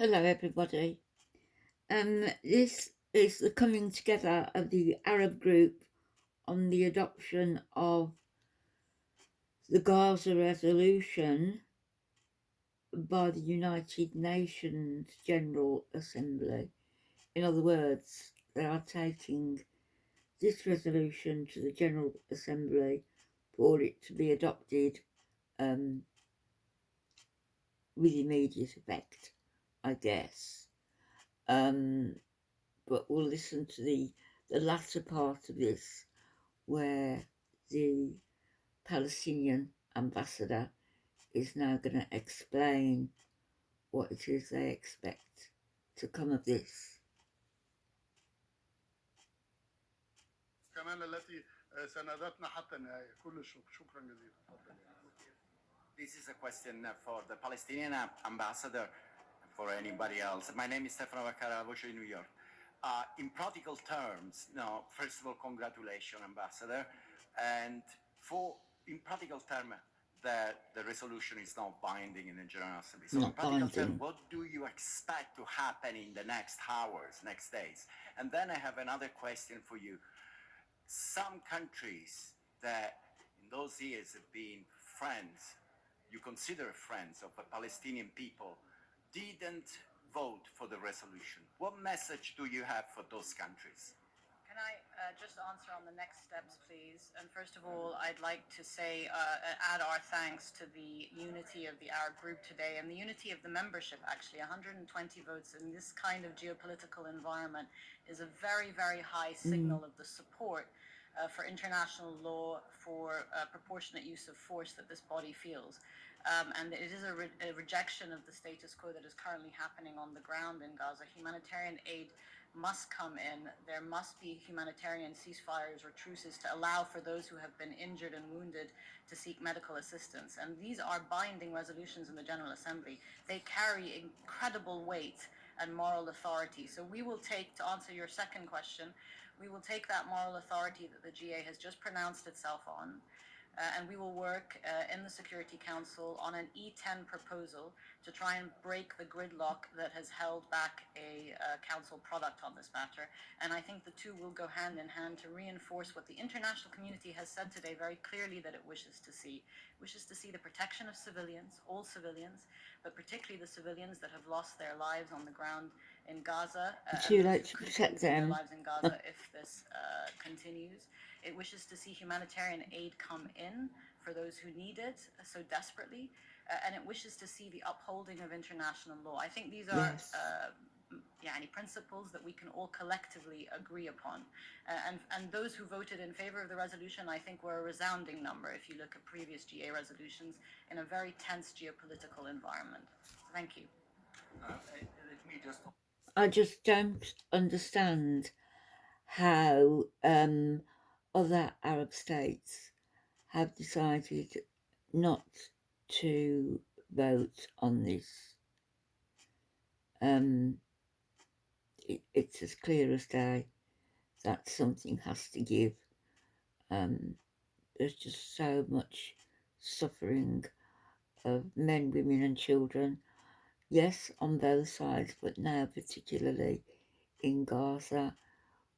Hello, everybody. This is the coming together of the Arab group on the adoption of the Gaza resolution by the United Nations General Assembly. In other words, they are taking this resolution to the General Assembly for it to be adopted with immediate effect, I guess. But we'll listen to the latter part of this where the Palestinian ambassador is now going to explain what it is they expect to come of this. كمان التي ساندتنا حتى النهاية. كل الشكر، شكرا جزيلا. This is a question for the Palestinian ambassador, for anybody else. My name is Stefano Vaccara, Voce in New York. In practical terms, no, first of all, congratulations, Ambassador. And in practical terms, the resolution is not binding in the General Assembly. So in practical terms, what do you expect to happen in the next hours, next days? And then I have another question for you. Some countries that in those years have been friends, you consider friends of the Palestinian people, didn't vote for the resolution. What message do you have for those countries? Can I just answer on the next steps, please? And first of all, I'd like to say, add our thanks to the unity of the Arab group today and the unity of the membership, actually. 120 votes in this kind of geopolitical environment is a very, very high signal of the support for international law, for proportionate use of force that this body feels. And it is a rejection of the status quo that is currently happening on the ground in Gaza. Humanitarian aid must come in. There must be humanitarian ceasefires or truces to allow for those who have been injured and wounded to seek medical assistance. And these are binding resolutions in the General Assembly. They carry incredible weight and moral authority. So we will take, to answer your second question, we will take that moral authority that the GA has just pronounced itself on, and we will work in the Security Council on an E10 proposal to try and break the gridlock that has held back a council product on this matter. And I think the two will go hand in hand to reinforce what the international community has said today very clearly that it wishes to see. It wishes to see the protection of civilians, all civilians, but particularly the civilians that have lost their lives on the ground in Gaza, Too late to protect their them. lives in Gaza if this continues. It wishes to see humanitarian aid come in for those who need it so desperately, and it wishes to see the upholding of international law. I think these are principles that we can all collectively agree upon. And those who voted in favor of the resolution, I think, were a resounding number if you look at previous GA resolutions in a very tense geopolitical environment. Thank you. I just don't understand how other Arab states have decided not to vote on this. It's as clear as day that something has to give. There's just so much suffering of men, women and children, yes, on both sides, but now particularly in Gaza,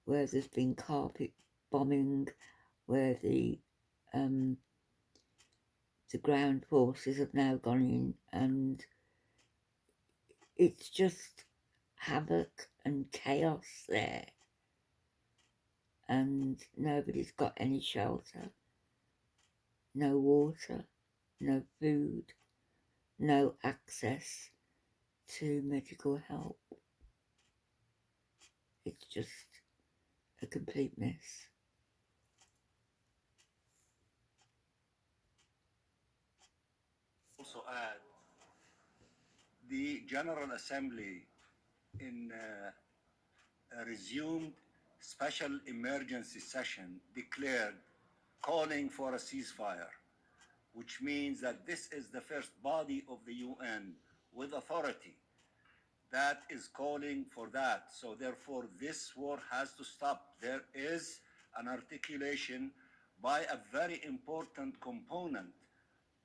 where there's been carpet bombing, where the ground forces have now gone in, and it's just havoc and chaos there, and nobody's got any shelter, no water, no food, no access to medical help. It's just a complete mess. Also add, the General Assembly in a resumed special emergency session declared calling for a ceasefire, which means that this is the first body of the UN with authority that is calling for that. So therefore, this war has to stop. There is an articulation by a very important component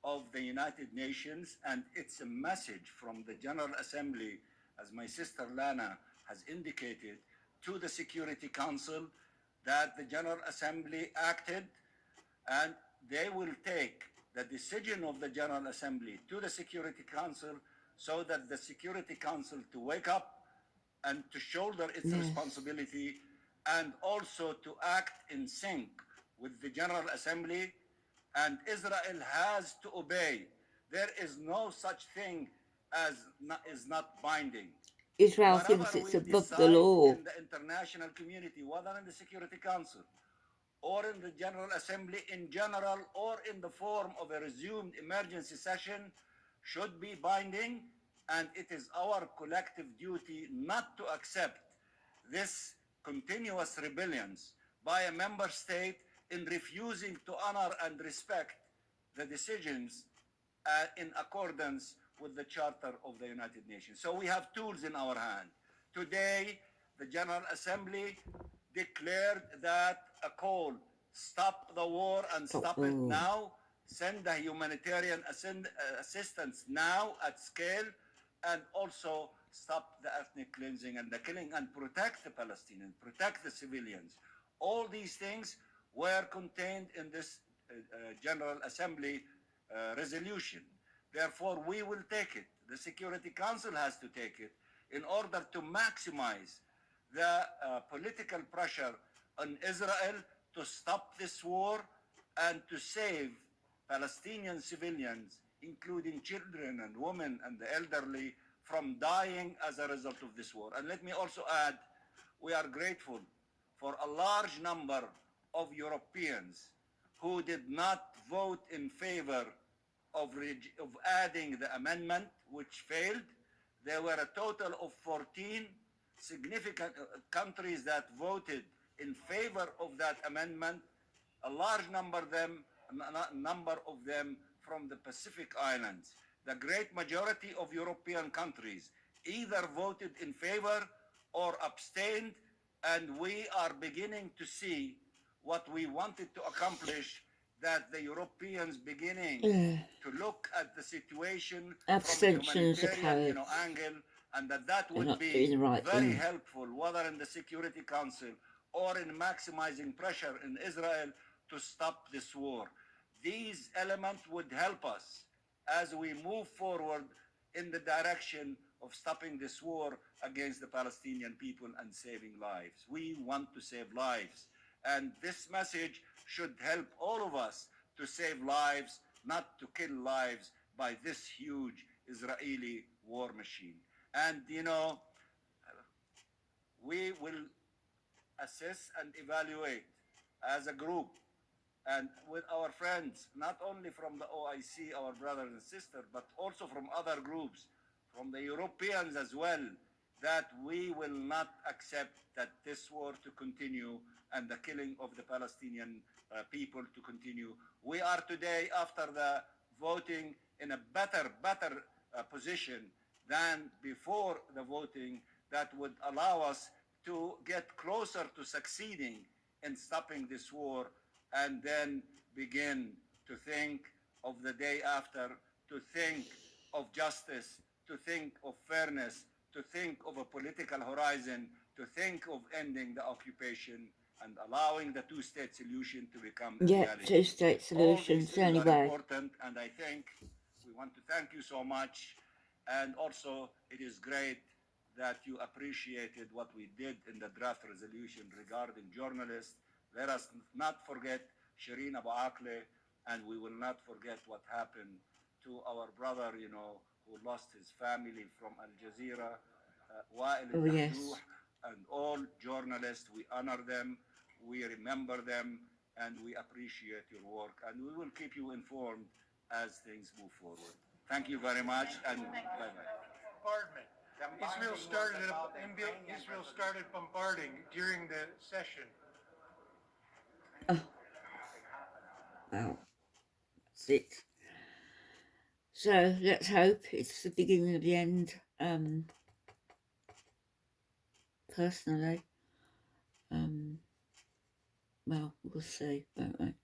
of the United Nations, and it's a message from the General Assembly as my sister Lana has indicated, to the Security Council, that the General Assembly acted, and they will take the decision of the General Assembly to the Security Council so that the Security Council to wake up and to shoulder its Yes. responsibility, and also to act in sync with the General Assembly. And Israel has to obey. There is no such thing as is not binding. Israel Whatever thinks it's we above the decide law. in the international community, whether in the Security Council or in the General Assembly in general, or in the form of a resumed emergency session, should be binding, and it is our collective duty not to accept this continuous rebellions by a member state in refusing to honor and respect the decisions in accordance with the Charter of the United Nations. So we have tools in our hand. Today, the General Assembly declared that a call, stop the war and stop it now, send the humanitarian assistance now at scale, and also stop the ethnic cleansing and the killing, and protect the Palestinians, protect the civilians. All these things were contained in this General Assembly resolution. Therefore, we will take it. The Security Council has to take it in order to maximize the political pressure on Israel to stop this war and to save Palestinian civilians, including children and women and the elderly, from dying as a result of this war. And let me also add, we are grateful for a large number of Europeans who did not vote in favor of adding the amendment, which failed. There were a total of 14 significant countries that voted in favor of that amendment. A large number of them from the Pacific Islands. The great majority of European countries either voted in favor or abstained, and we are beginning to see what we wanted to accomplish, that the Europeans beginning to look at the situation from a Abstentions are humanitarian carried. angle, and that They're would not be doing the right very thing. helpful, whether in the Security Council or in maximizing pressure in Israel to stop this war. These elements would help us as we move forward in the direction of stopping this war against the Palestinian people and saving lives. We want to save lives. And this message should help all of us to save lives, not to kill lives by this huge Israeli war machine. And, you know, we will assess and evaluate as a group and with our friends, not only from the OIC, our brothers and sisters, but also from other groups, from the Europeans as well, that we will not accept that this war to continue and the killing of the Palestinian people to continue. We are today, after the voting, in a better position than before the voting, that would allow us to get closer to succeeding in stopping this war, and then begin to think of the day after, to think of justice, to think of fairness, to think of a political horizon, to think of ending the occupation and allowing the two-state solution to become a reality. Two-state solutions, the only All these things are important, and I think we want to thank you so much. And also, it is great that you appreciated what we did in the draft resolution regarding journalists. Let us not forget Shireen Abu Akleh, and we will not forget what happened to our brother, you know, who lost his family from Al Jazeera, Wael al-Dahdouh, and all journalists. We honor them, we remember them, and we appreciate your work. And we will keep you informed as things move forward. Thank you very much, and bye-bye. Pardon me. Israel started bombarding during the session. Oh. Well, that's it. So let's hope it's the beginning of the end. Personally, well, we'll see, won't we?